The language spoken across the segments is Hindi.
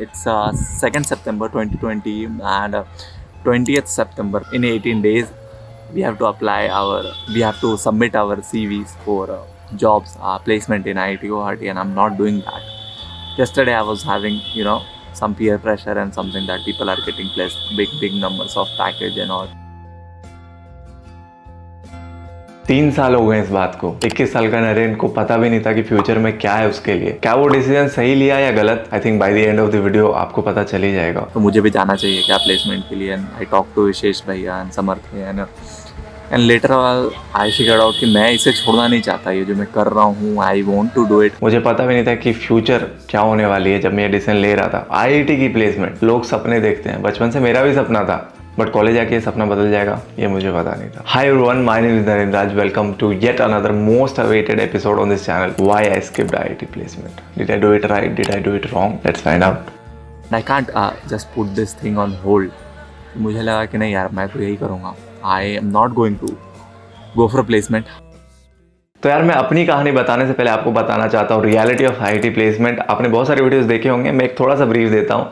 It's 2nd September 2020 and 20th September. In 18 days, we have to submit our CVs for jobs, placement in IIT Guwahati, and I'm not doing that. Yesterday I was having, some peer pressure and something that people are getting placed, big numbers of package and all. 3 साल हो गए इस बात को। 21 साल का नरेन को पता भी नहीं था कि फ्यूचर में क्या है उसके लिए। क्या वो डिसीजन सही लिया या गलत, I think by the end of the video आपको पता चल ही जाएगा। तो मुझे भी जाना चाहिए क्या प्लेसमेंट के लिए। आई टॉक टू विशेष भैया एंड समर्थ भैया and later I figured out कि मैं इसे छोड़ना नहीं चाहता। ये जो मैं कर रहा हूँ, I want to do it. मुझे पता भी नहीं था कि फ्यूचर क्या होने वाली है जब मैं ये डिसीजन ले रहा था। IIT की प्लेसमेंट, लोग सपने देखते हैं, बचपन से मेरा भी सपना था, बट कॉलेज आके ये सपना बदल जाएगा ये मुझे पता नहीं था। Hi everyone, my name is Naren Raj. Welcome to yet another most awaited episode on this channel. Why I skipped IIT placement. Did I do it right, did I do it wrong? Let's find out. I can't just put this thing on hold. मुझे लगा कि नहीं यार, मैं तो यही करूँगा। I am not going to go for placement. तो यार मैं अपनी कहानी बताने से पहले आपको बताना चाहता हूँ रियलिटी ऑफ IIT प्लेसमेंट। आपने बहुत सारे वीडियोस देखे होंगे, मैं एक थोड़ा सा ब्रीफ देता हूँ।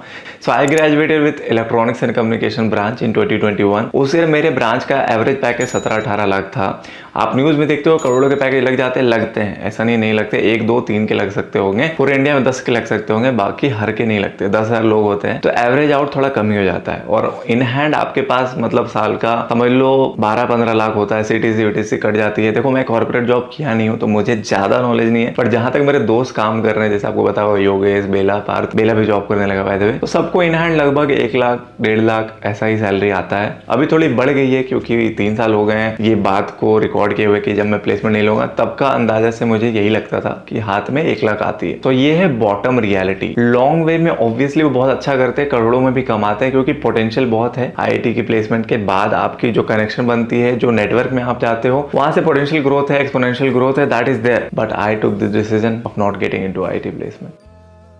So I graduated with electronics and communication branch in 2021। उस ईयर मेरे ब्रांच का एवरेज पैकेज 17-18 लाख था। आप न्यूज़ में देखते हो करोड़ों के पैकेज लग जाते हैं, लगते हैं, ऐसा नहीं लगते। 1, 2, 3 के लग सकते होंगे, पूरे इंडिया में 10 के लग सकते होंगे, बाकी हर के नहीं लगते। 10,000 लोग होते हैं तो एवरेज आउट थोड़ा कम ही हो जाता है। और इन हैंड आपके पास मतलब साल का समझ लो 12-15 लाख होता है। CTC WTC कट जाती है। देखो मैं कॉर्पोरेट जॉब किया नहीं हूँ तो मुझे ज्यादा नॉलेज नहीं है, पर जहां तक मेरे दोस्त काम कर रहे हैं, जैसे आपको बताया हुआ योगेश, बेला, पार्थ, बेला भी जॉब करने लगा बाय द वे, तो सबको इन हैंड लगभग 1 लाख 1.5 लाख ऐसा ही सैलरी आता है। अभी थोड़ी बढ़ गई है क्योंकि 3 साल हो गए हैं ये बात को रिकॉर्ड किए हुए कि जब मैं प्लेसमेंट नहीं लूंगा तब का अंदाजा से मुझे यही लगता था कि हाथ में 1 लाख आती है। तो ये है बॉटम रियलिटी। लॉन्ग वे में ऑब्वियसली वो बहुत अच्छा करते हैं, करोड़ों में भी कमाते हैं क्योंकि पोटेंशियल बहुत है। IIT की प्लेसमेंट के बाद आपकी जो कनेक्शन बनती है, जो नेटवर्क में आप जाते हो, वहां से पोटेंशियल ग्रोथ है, एक्सपोनेंशियल ग्रोथ है, that is there. But I took the decision of not getting into IIT placement.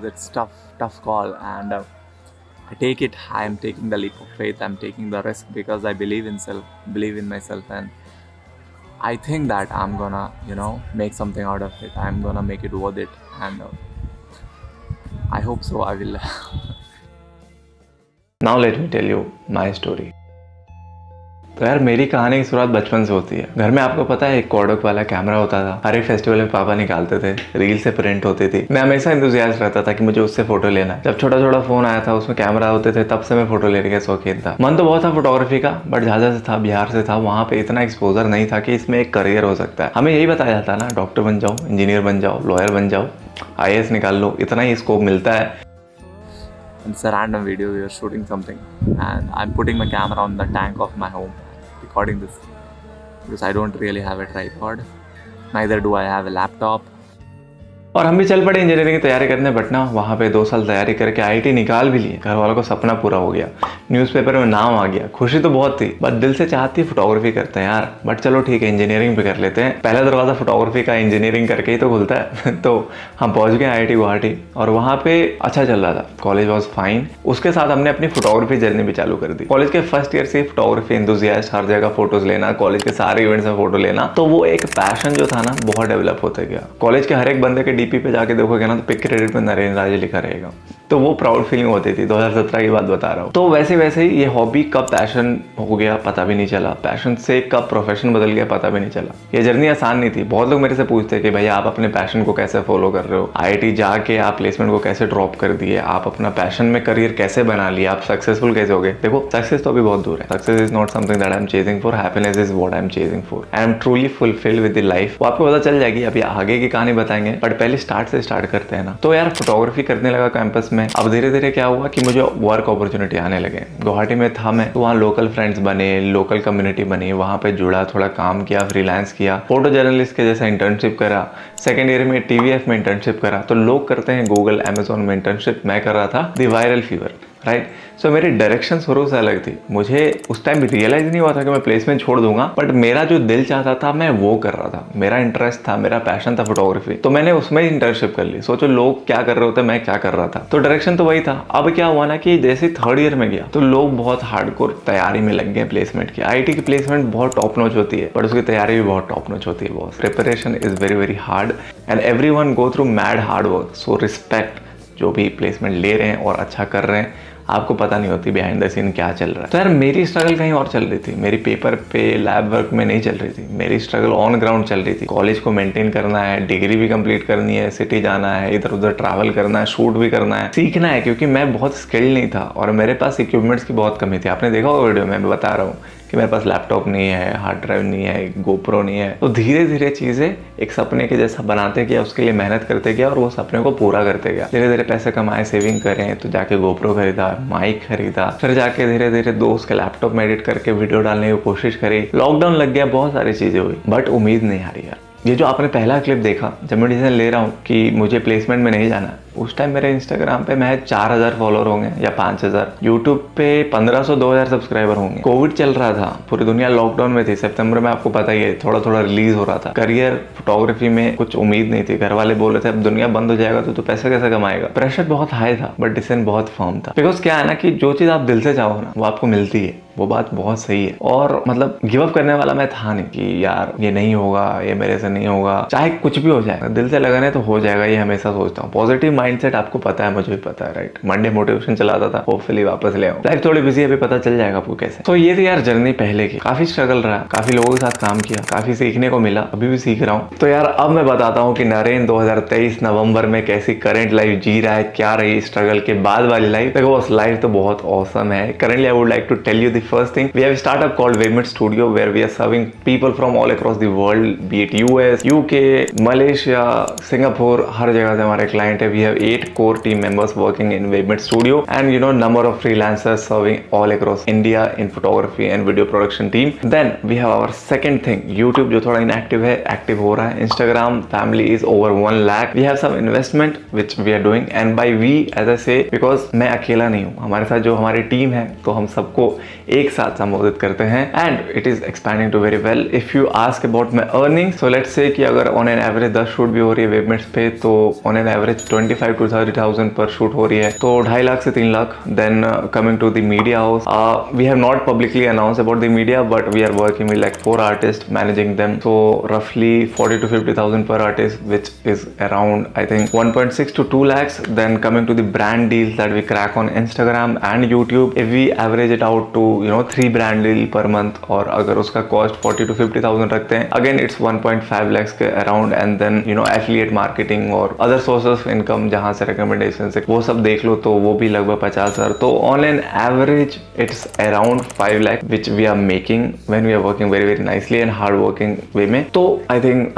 That's tough call, and I take it. I am taking the leap of faith. I'm taking the risk because I believe in myself, and I think that I'm gonna, make something out of it. I'm gonna make it worth it, and I hope so. I will. Now let me tell you my story. तो यार मेरी कहानी की शुरुआत बचपन से होती है। घर में आपको पता है एक कोडक वाला कैमरा होता था, हर एक फेस्टिवल में पापा निकालते थे, रील से प्रिंट होती थी। मैं हमेशा इंतुजियास्ट रहता था कि मुझे उससे फोटो लेना है। जब छोटा फोन आया था उसमें कैमरा होते थे, तब से मैं फोटो लेने का शौकीन था। मन तो बहुत था फोटोग्राफी का, बट झाझा से था, बिहार से था, वहाँ पे इतना एक्सपोजर नहीं था कि इसमें एक करियर हो सकता है। हमें यही बताया जाता ना, डॉक्टर बन जाओ, इंजीनियर बन जाओ, लॉयर बन जाओ, IAS निकाल लो, इतना ही स्कोप मिलता है। It's a random video. We are shooting something, and I'm putting my camera on the tank of my home, recording this because I don't really have a tripod. Neither do I have a laptop. और हम भी चल पड़े इंजीनियरिंग की तैयारी करने पटना। वहाँ पे 2 साल तैयारी करके IIT निकाल भी लिए। घर वालों को सपना पूरा हो गया, न्यूज़पेपर में नाम आ गया, खुशी तो बहुत थी, बट दिल से चाहती फोटोग्राफी करते हैं यार। बट चलो ठीक है, इंजीनियरिंग भी कर लेते हैं। पहला दरवाजा फोटोग्राफी का इंजीनियरिंग करके ही तो खुलता है। तो हम पहुँच गए IIT गुवाहाटी और वहाँ पे अच्छा चल रहा था। College was fine. उसके साथ हमने अपनी फोटोग्राफी जर्नी भी चालू कर दी। कॉलेज के फर्स्ट ईयर से फोटोग्राफी एंथुसियास्ट, हर जगह फोटोज लेना, कॉलेज के सारे इवेंट्स में फोटो लेना, तो वो एक पैशन जो था ना बहुत डेवलप होते गया। कॉलेज के हर एक बंदे के DP पे जाके देखोगे ना तो पिक क्रेडिट में नरेन राज लिखा रहेगा। तो वो प्राउड फीलिंग होती थी। 2017 की बात बता रहा हूँ। तो वैसे ही ये हॉबी कब पैशन हो गया पता भी नहीं चला, पैशन से कब प्रोफेशन बदल गया पता भी नहीं चला। ये जर्नी आसान नहीं थी। बहुत लोग मेरे से पूछते कि भैया आप अपने पैशन को कैसे फॉलो कर रहे हो, IIT जाके आप प्लेसमेंट को कैसे ड्रॉप कर दिए, आप अपना पैशन में करियर कैसे बना लिया, आप सक्सेसफुल कैसे हो गए। देखो सक्सेस तो अभी बहुत दूर है। Success is not something that I am chasing for, happiness is what I am chasing for. I am truly fulfilled with the life. वो आपको पता चल जाएगी, अभी आगे की कहानी बताएंगे, बट पहले स्टार्ट से स्टार्ट करते हैं ना। तो यार फोटोग्राफी करने लगा कैंपस में। अब धीरे धीरे क्या हुआ कि मुझे वर्क अपॉर्चुनिटी आने लगे। गुवाहाटी में था मैं, तो वहाँ लोकल फ्रेंड्स बने, लोकल कम्युनिटी बनी, वहाँ पे जुड़ा, थोड़ा काम किया, फ्रीलांस किया, फोटो जर्नलिस्ट के जैसा इंटर्नशिप करा। सेकेंड ईयर में TVF में इंटर्नशिप करा। तो लोग करते हैं गूगल, Amazon में इंटर्नशिप, मैं कर रहा था द वायरल फीवर, राइट। सो मेरी डायरेक्शन शुरू से अलग थी। मुझे उस टाइम रियलाइज नहीं हुआ था कि मैं प्लेसमेंट छोड़ दूंगा, बट मेरा जो दिल चाहता था मैं वो कर रहा था। मेरा इंटरेस्ट था, मेरा पैशन था फोटोग्राफी, तो मैंने उसमें ही इंटर्नशिप कर ली। सोचो लोग क्या कर रहे होते, मैं क्या कर रहा था। तो डायरेक्शन तो वही था। अब क्या हुआ ना कि जैसे 3rd ईयर में गया तो लोग बहुत हार्डकोर तैयारी में लग गए प्लेसमेंट की। IIT की प्लेसमेंट बहुत टॉप नॉच होती है, बट उसकी तैयारी भी बहुत टॉप नॉच होती है। बहुत preparation is very hard and everyone go through mad hard work. So respect जो भी प्लेसमेंट ले रहे हैं और अच्छा कर रहे हैं, आपको पता नहीं होती बिहाइंड द सीन क्या चल रहा है। तो यार मेरी स्ट्रगल कहीं और चल रही थी, मेरी पेपर पे लैब वर्क में नहीं चल रही थी, मेरी स्ट्रगल ऑन ग्राउंड चल रही थी। कॉलेज को मेंटेन करना है, डिग्री भी कंप्लीट करनी है, सिटी जाना है, इधर उधर ट्रैवल करना है, शूट भी करना है, सीखना है, क्योंकि मैं बहुत स्किल्ड नहीं था और मेरे पास इक्विपमेंट्स की बहुत कमी थी। आपने देखा होगा वीडियो में, मैं बता रहा हूँ कि मेरे पास लैपटॉप नहीं है, हार्ड ड्राइव नहीं है, गोप्रो नहीं है। तो धीरे धीरे चीज़ें एक सपने के जैसा बनाते गया, उसके लिए मेहनत करते गया और वो सपने को पूरा करते गया। धीरे धीरे पैसे कमाए, सेविंग करें, तो जाके गोप्रो खरीदा, माइक खरीदा, फिर जाके धीरे धीरे दोस्त के लैपटॉप में एडिट करके वीडियो डालने की कोशिश करी। लॉकडाउन लग गया, बहुत सारी चीज़ें हुई, बट उम्मीद नहीं हारी यार। ये जो आपने पहला क्लिप देखा जब मैं डिसीजन ले रहा हूँ कि मुझे प्लेसमेंट में नहीं जाना, उस टाइम मेरे इंस्टाग्राम पे महज 4000 फॉलोअर होंगे या 5000, यूट्यूब पे 1500-2000 सब्सक्राइबर होंगे। कोविड चल रहा था, पूरी दुनिया लॉकडाउन में थी। सितंबर में आपको पता ही है, थोड़ा थोड़ा रिलीज हो रहा था। करियर फोटोग्राफी में कुछ उम्मीद नहीं थी। घर वाले बोल रहे थे अब दुनिया बंद हो जाएगा तो पैसा कैसे कमाएगा। प्रेशर बहुत हाई था बट डिसीजन बहुत फर्म था। बिकॉज क्या है ना कि जो चीज आप दिल से चाहो ना वो आपको मिलती है, वो बात बहुत सही है। और मतलब गिव अप करने वाला मैं था नहीं कि यार ये नहीं होगा, ये मेरे से नहीं होगा, चाहे कुछ भी हो जाएगा, दिल से लगाने तो हो जाएगा, ये हमेशा सोचता हूँ। पॉजिटिव माइंडसेट आपको पता है, मुझे भी पता है, राइट। मंडे मोटिवेशन चलाता था, होपफुली वापस ले आऊं। लाइफ थोड़ी बिजी है, अभी पता चल जाएगा आपको कैसे। तो ये थी यार जर्नी पहले की। काफी स्ट्रगल रहा, काफी लोगों के साथ काम किया, काफी सीखने को मिला, अभी भी सीख रहा हूँ। तो यार अब मैं बताता हूँ कि नरेन 2023 नवंबर में कैसी करंट लाइफ जी रहा है, क्या रही स्ट्रगल के बाद वाली लाइफ। देखो बस लाइफ तो बहुत ऑसम है। Currently I would like to tell you the first thing, we have startup called Webmit Studio where we are serving people from all across the world, be it US, UK, Malaysia, Singapore, हर जगह से हमारे client है। We have 8 core team members working in Webmit Studio and you know number of freelancers serving all across India in photography and video production team. Then we have our second thing, YouTube जो थोड़ा inactive है, active हो रहा है। Instagram family is over 1 lakh. We have some investment which we are doing and by we as I say because मैं अकेला नहीं हूँ, हमारे साथ जो हमारी टीम है तो हम सबको एक साथ संबोधित करते हैं and it is expanding to very well. If you ask about my earning, so let's say कि अगर ऑन एन एवरेज 10 शूट भी हो रही है वेबमेट्स पे तो ऑन एन एवरेज 25 to 30,000 पर शूट हो रही है, तो 2.5 लाख से 3 lakh. Then coming to the media house, we have not publicly announce about the media but we are working with like 4 artist managing them, so रफली 40 to 50,000 per artist which is around I think 1.6 to 2 lakhs. Then coming to the brand deals that we crack on Instagram and YouTube, if we average it out to 3 brand deal पर मंथ और अगर उसका कॉस्ट 40 to 50,000 रखते हैं, अगेन इट्स 1.5 lakhs के around. And then affiliate marketing और अदर सोर्स ऑफ इनकम जहां से रिकमेंडेशन से वो सब देख लो तो वो भी लगभग 50,000। तो on an average it's around 5 lakh which we are making when we are working very very nicely and hard working way में। तो I think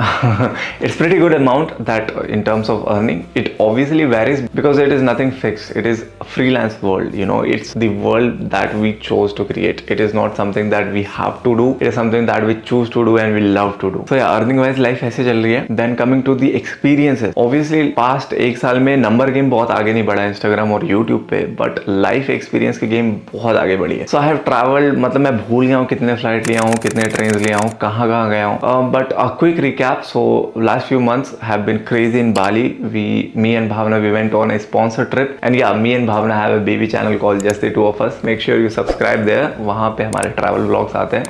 it's pretty good amount that in terms of earning it obviously varies because it is nothing fixed, it is freelance world, it's the world that we chose to create. It is not something that we have to do, it is something that we choose to do and we love to do. So yeah, earning wise life ऐसे चल रही है। Then coming to the experiences, obviously past 1 साल में नंबर गेम बहुत आगे नहीं बढ़ा Instagram और YouTube पे, but लाइफ एक्सपीरियंस की गेम बहुत आगे बढ़ी है। So I have traveled, मतलब मैं भूल गया हूँ कितने फ्लाइट लिया हूँ, कितने ट्रेन लिया हूँ, कहाँ गया हूँ, but a quick recap. So last few months have been crazy in Bali. Me and Bhavna, we went on a sponsored trip and yeah, me and Bhavna have a baby channel called Just the Two of Us. Make sure you subscribe there. वहाँ पे हमारे travel vlogs आते हैं।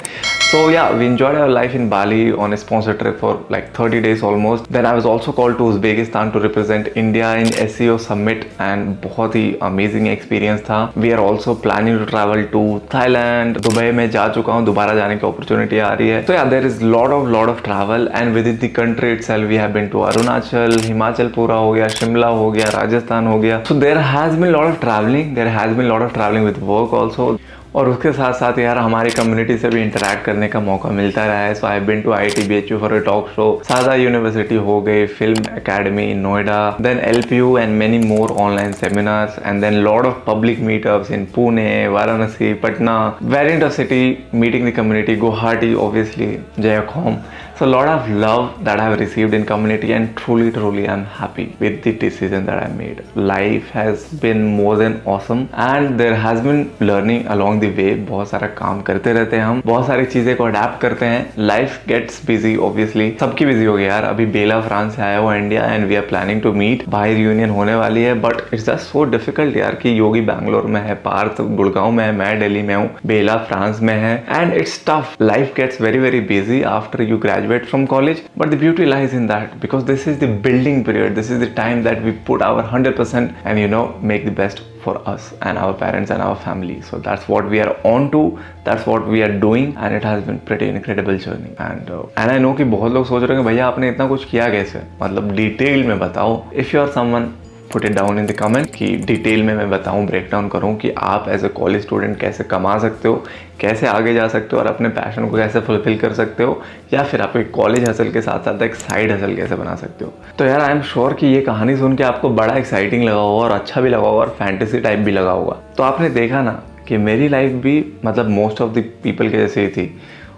So yeah, we enjoyed our life in Bali on a sponsored trip for like 30 days almost. Then I was also called to Uzbekistan to represent India in SEO Summit and बहुत ही amazing experience था. We are also planning to travel to Thailand. Dubai में जा चुका हूँ, दोबारा जाने की opportunity आ रही है। So yeah, there is lot of travel and within the country itself we have been to Arunachal, Himachal पूरा हो गया, शिमला हो गया, राजस्थान हो गया। So there has been lot of traveling. There has been lot of traveling with work also. और उसके साथ साथ यार हमारी कम्युनिटी से भी इंटरेक्ट करने का मौका मिलता रहा है। So I been to IIT-BHU for a talk show, Sharda university हो गई, film academy Noida, then LPU and many more online seminars and then lot of public meetups in Pune, Varanasi, Patna, variant of city, meeting the community, Guwahati, obviously जयखोम। So a lot of love that I have received in community and truly I'm happy with the decision that I made. Life has been more than awesome and there has been learning along along the way, बहुत सारा काम करते रहते हैं हम, बहुत सारी चीज़ें को अडेप्ट करते हैं. Life gets busy obviously, सबकी बिजी हो गई यार. अभी बेला फ्रांस से आया हुआ India and we are planning to meet. भाई रियूनियन होने वाली है but it's just so difficult यार कि योगी बैंगलोर में है, पार्थ गुड़गांव में है, मैं दिल्ली में हूँ, बेला फ्रांस में है and it's tough. Life gets very very busy after you graduate from college, but the beauty lies in that because this is the building period, this is the time that we put our 100% and you know make the best for us and our parents and our family. So that's what we are on to, that's what we are doing and it has been pretty incredible journey and I know कि बहुत लोग सोच रहे हैं भैया आपने इतना कुछ किया कैसे, मतलब डिटेल में बताओ. If you are someone, put it down in the comment कि डिटेल में मैं बताऊं, ब्रेक डाउन करूं कि आप एज ए कॉलेज स्टूडेंट कैसे कमा सकते हो, कैसे आगे जा सकते हो और अपने पैशन को कैसे फुलफिल कर सकते हो, या फिर आप एक कॉलेज हसल के साथ साथ एक साइड हसल कैसे बना सकते हो. तो यार आई एम श्योर कि ये कहानी सुन के आपको बड़ा एक्साइटिंग लगा होगा और अच्छा भी लगा होगा और फैंटेसी टाइप भी लगा होगा. तो आपने देखा ना कि मेरी लाइफ भी मतलब मोस्ट ऑफ द पीपल के जैसे ही थी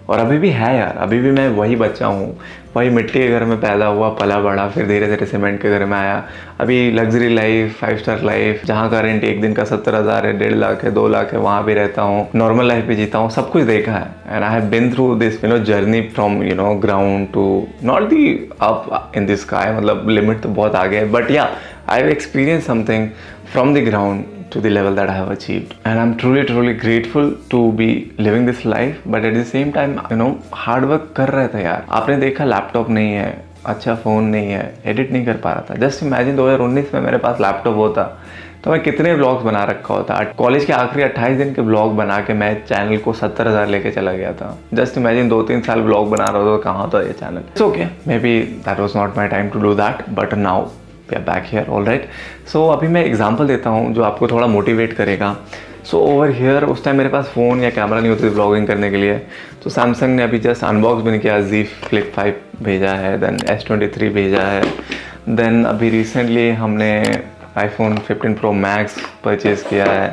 और अभी भी है यार. अभी भी मैं वही बच्चा हूँ, वही मिट्टी के घर में पैदा हुआ, पला बड़ा, फिर धीरे धीरे सीमेंट के घर में आया. अभी लग्जरी लाइफ, 5 स्टार लाइफ, जहाँ का रेंट एक दिन का 70,000 है, 1.5 लाख है, 2 लाख है, वहाँ भी रहता हूँ. नॉर्मल लाइफ भी जीता हूँ, सब कुछ देखा है and I have been through this journey from ground to not the up in the sky. मतलब लिमिट तो बहुत आगे है but yeah I have experience something from the ground to the level that I have achieved and I'm truly grateful to be living this life but at the same time hard work कर रहे थे यार. आपने देखा लैपटॉप नहीं है, अच्छा फ़ोन नहीं है, एडिट नहीं कर पा रहा था. जस्ट इमेजिन 2019 में मेरे पास लैपटॉप होता तो मैं कितने व्लॉग्स बना रखा होता. कॉलेज के आखिरी 28 दिन के व्लॉग बना के मैं चैनल को 70,000 लेके चला गया था. जस्ट इमेजिन 2-3 साल व्लॉग बना रहा था तो कहाँ था ये channel. It's okay, may be that was not my time to do that but now we are back here. All right, so अभी मैं एग्जाम्पल देता हूँ जो आपको थोड़ा मोटिवेट करेगा. सो ओवर हियर उस टाइम मेरे पास फ़ोन या कैमरा नहीं होती थी ब्लॉगिंग करने के लिए. तो सैमसंग ने अभी जस्ट अनबॉक्स भी नहीं किया, Z Flip 5 भेजा है, देन S23 भेजा है, देन अभी रिसेंटली हमने iPhone 15 Pro Max परचेज़ किया है.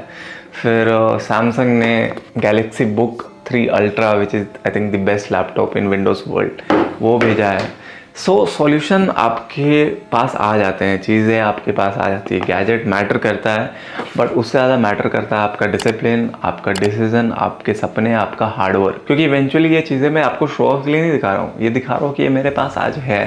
फिर सैमसंग ने Galaxy Book 3 Ultra which is I think the best laptop in Windows world, वो भेजा है. सो सॉल्यूशन आपके पास आ जाते हैं, चीज़ें आपके पास आ जाती है. गैजेट मैटर करता है बट उससे ज़्यादा मैटर करता है आपका डिसिप्लिन, आपका डिसीजन, आपके सपने, आपका हार्डवर्क. क्योंकि इवेंचुअली ये चीज़ें मैं आपको शो ऑफ के लिए नहीं दिखा रहा हूँ, ये दिखा रहा हूँ कि ये मेरे पास आज है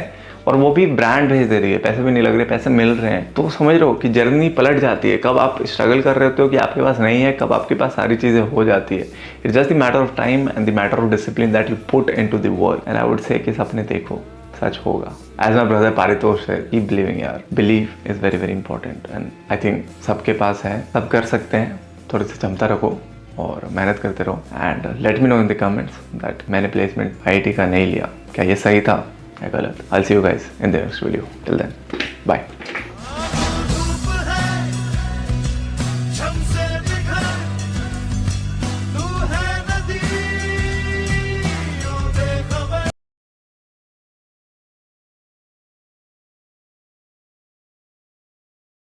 और वो भी ब्रांड भेज दे रही है, पैसे भी नहीं लग रहे, पैसे मिल रहे हैं. तो समझ रहे हो कि जर्नी पलट जाती है. कब आप स्ट्रगल कर रहे होते हो कि आपके पास नहीं है, कब आपके पास सारी चीज़ें हो जाती है. It's just the matter of time and the matter of discipline that you put into the work and I would say कि सपने देखो, सच होगा. एज माई ब्रदर पारितोष है, कीप बिलीविंग यार. Believe is very very important and I think सबके पास है, सब कर सकते हैं. थोड़ी सी क्षमता रखो और मेहनत करते रहो and let me know in the comments that मैंने प्लेसमेंट IIT का नहीं लिया, क्या ये सही था या गलत. I will see you guys in the next video. Till then bye.